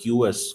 QS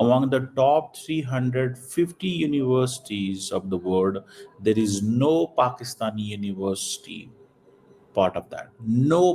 Among the top 350 universities of the world, there is no Pakistani university part of that. No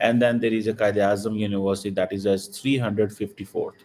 And then there is a Qaid Azam University that is as 354th.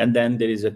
And then there is a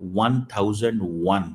1001.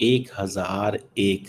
1001.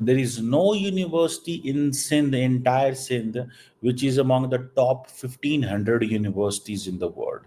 There is no university in Sindh, entire Sindh, which is among the top 1500 universities in the world.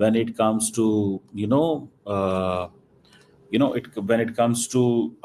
when it comes to when it comes to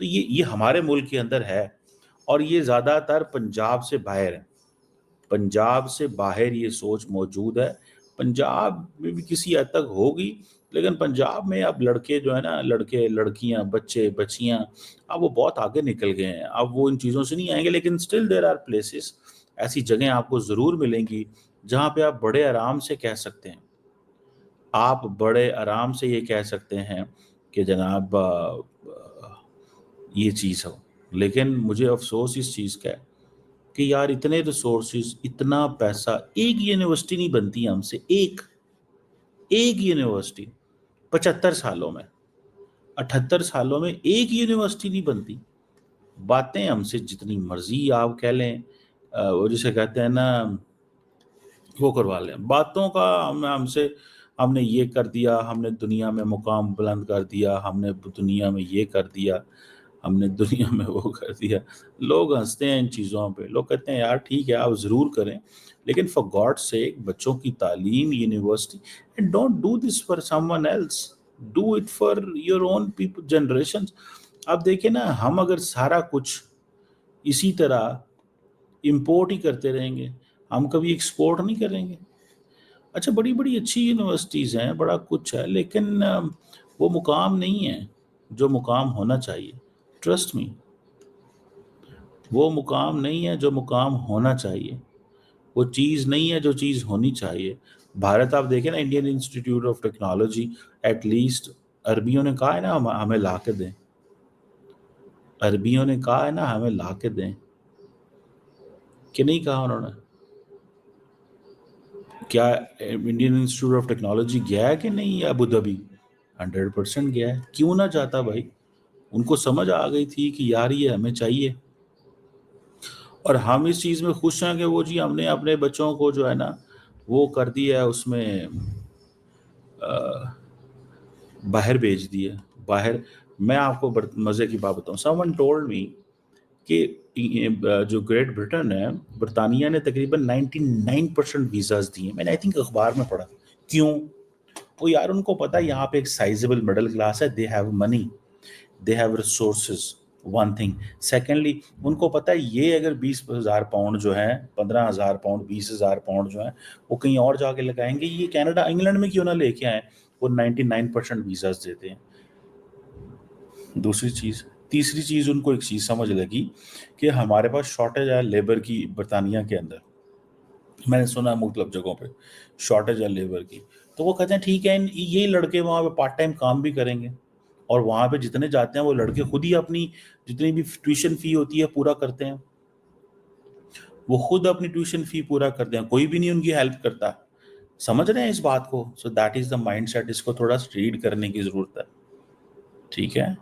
تو یہ ہمارے ملک کے اندر ہے، اور یہ زیادہ تر پنجاب سے باہر ہے، پنجاب سے باہر یہ سوچ موجود ہے۔ پنجاب میں بھی کسی حد تک ہوگی، لیکن پنجاب میں اب لڑکے جو ہے نا، لڑکے لڑکیاں بچے بچیاں، اب وہ بہت آگے نکل گئے ہیں، اب وہ ان چیزوں سے نہیں آئیں گے، لیکن اسٹل دیر آر پلیسز، ایسی جگہیں آپ کو ضرور ملیں گی جہاں پہ آپ بڑے آرام سے کہہ سکتے ہیں، آپ بڑے آرام سے یہ کہہ سکتے ہیں کہ جناب یہ چیز ہو۔ لیکن مجھے افسوس اس چیز کا ہے کہ یار اتنے ریسورسز، اتنا پیسہ، ایک یونیورسٹی نہیں بنتی ہم سے، ایک یونیورسٹی 75 سالوں میں، 78 سالوں میں ایک یونیورسٹی نہیں بنتی۔ باتیں ہم سے جتنی مرضی آپ کہہ لیں، وہ جسے کہتے ہیں نا، وہ کروا لیں باتوں کا، ہم نے یہ کر دیا، ہم نے دنیا میں مقام بلند کر دیا، ہم نے دنیا میں یہ کر دیا، ہم نے دنیا میں وہ کر دیا۔ لوگ ہنستے ہیں ان چیزوں پہ، لوگ کہتے ہیں یار ٹھیک ہے آپ ضرور کریں، لیکن فار گاڈ سیک بچوں کی تعلیم، university, and don't do this for someone else, do it for your own people generation. اب دیکھیں نا، ہم اگر سارا کچھ اسی طرح امپورٹ ہی کرتے رہیں گے، ہم کبھی ایکسپورٹ نہیں کریں گے۔ اچھا بڑی بڑی اچھی یونیورسٹیز ہیں، بڑا کچھ ہے، لیکن وہ مقام نہیں ہے جو مقام ہونا چاہیے، ٹرسٹ می، وہ مقام نہیں ہے جو مقام ہونا چاہیے، وہ چیز نہیں ہے جو چیز ہونی چاہیے۔ بھارت آپ دیکھیں نا، Indian Institute of Technology, at least عربیوں نے کہا ہے نا ہمیں لا کے دیں، عربیوں نے کہا ہے نا ہمیں لا کے دیں، کہ نہیں کہا انہوں نے؟ کیا انڈین انسٹیٹیوٹ آف ٹیکنالوجی گیا ہے کہ نہیں ابو دھابی؟ 100% گیا ہے، کیوں نہ جاتا بھائی؟ ان کو سمجھ آ گئی تھی کہ یار یہ ہمیں چاہیے، اور ہم اس چیز میں خوش ہیں کہ وہ جی ہم نے اپنے بچوں کو جو ہے نا وہ کر دیا ہے، اس میں باہر بھیج دیا باہر۔ میں آپ کو مزے کی بات بتاؤں، سم ون ٹولڈ می کہ جو گریٹ برٹن ہے، برطانیہ نے تقریباً 99% ویزاز دیے، میں نے آئی تھنک اخبار میں پڑھا۔ کیوں؟ وہ یار ان کو پتا یہاں پہ ایک سائزبل مڈل کلاس ہے، they have money, they have resources, one thing. Secondly ان کو پتا ہے یہ اگر 20,000 پاؤنڈ جو ہیں، 15,000 پاؤنڈ، 20,000 پاؤنڈ جو ہیں، وہ کہیں اور جا کے لگائیں گے، یہ کینیڈا انگلینڈ میں کیوں نہ لے کے آئیں، وہ 99% ویزاز دیتے ہیں۔ دوسری چیز، تیسری چیز ان کو ایک چیز سمجھ لگی کہ ہمارے پاس شارٹیج ہے لیبر کی برطانیہ کے اندر، میں نے سنا مختلف جگہوں پہ شارٹیج ہے لیبر کی، تو وہ کہتے ہیں ٹھیک ہے یہ لڑکے وہاں پہ پارٹ ٹائم کام بھی کریں گے، اور وہاں پہ جتنے جاتے ہیں وہ لڑکے خود ہی اپنی جتنی بھی ٹیوشن فی ہوتی ہے پورا کرتے ہیں، وہ خود اپنی ٹیوشن فی پورا کرتے ہیں، کوئی بھی نہیں ان کی ہیلپ کرتا۔ سمجھ رہے ہیں اس بات کو؟ So that is the mindset, اس کو تھوڑا ریڈ کرنے کی ضرورت ہے، ٹھیک ہے؟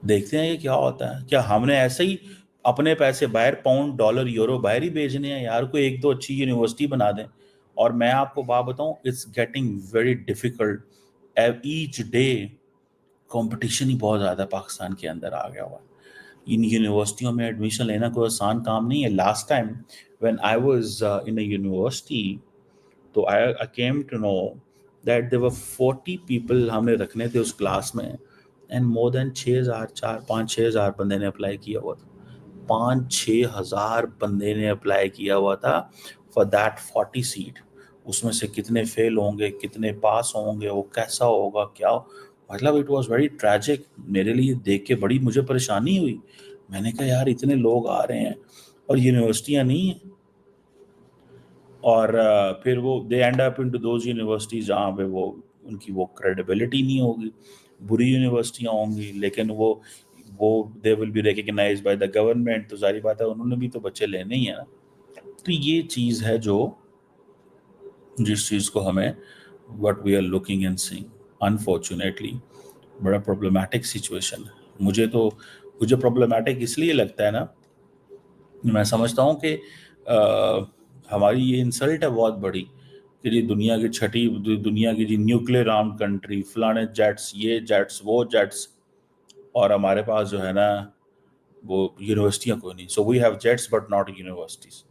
دیکھتے ہیں یہ کیا ہوتا ہے۔ کیا ہم نے ایسے ہی اپنے پیسے باہر، پاؤنڈ ڈالر یورو باہر ہی بھیجنے ہیں؟ یار کوئی ایک دو اچھی یونیورسٹی بنا دیں۔ اور میں آپ کو بات بتاؤں، it's getting very difficult each day, competition ہی بہت زیادہ پاکستان کے اندر آ گیا ہوا ہے۔ ان یونیورسٹیوں میں ایڈمیشن لینا کوئی آسان کام نہیں ہے۔ Last time when I was in a university, تو I came to know that there were 40 people ہم نے رکھنے تھے اس کلاس میں، اینڈ مور دین 6,000 5,000 بندے نے اپلائی کیا ہوا تھا، 5,000 بندے نے اپلائی کیا ہوا تھا فار دیٹ 40 سیٹ۔ اس میں سے کتنے فیل ہوں گے، کتنے پاس ہوں گے، وہ کیسا ہوگا، کیا مطلب اٹ واز ویری ٹریجک۔ میرے لیے دیکھ کے بڑی مجھے پریشانی ہوئی، میں نے کہا یار اتنے لوگ آ رہے ہیں اور یونیورسٹیاں نہیں ہیں، اور پھر وہ they end up into those universities جہاں پہ وہ ان کی وہ کریڈیبلٹی نہیں ہوگی، بری یونیورسٹیاں ہوں گی، لیکن وہ they will be recognised by the government, تو ظاہری بات ہے انہوں نے بھی تو بچے لینے ہی ہیں نا۔ تو یہ چیز ہے جو جس چیز کو ہمیں what we are looking and saying, unfortunately بڑا پرابلمٹک سچویشن ہے۔ مجھے پرابلمٹک اس لیے لگتا ہے نا، میں سمجھتا ہوں کہ ہماری یہ انسلٹ ہے بہت بڑی کہ جی دنیا کی چھٹی، دنیا کی جی نیوکلیر آرم کنٹری، فلانے جیٹس، یہ جیٹس، وہ جیٹس، اور ہمارے پاس جو ہے نا وہ یونیورسٹیاں کوئی نہیں۔ سو وی ہیو جیٹس بٹ ناٹ یونیورسٹیز۔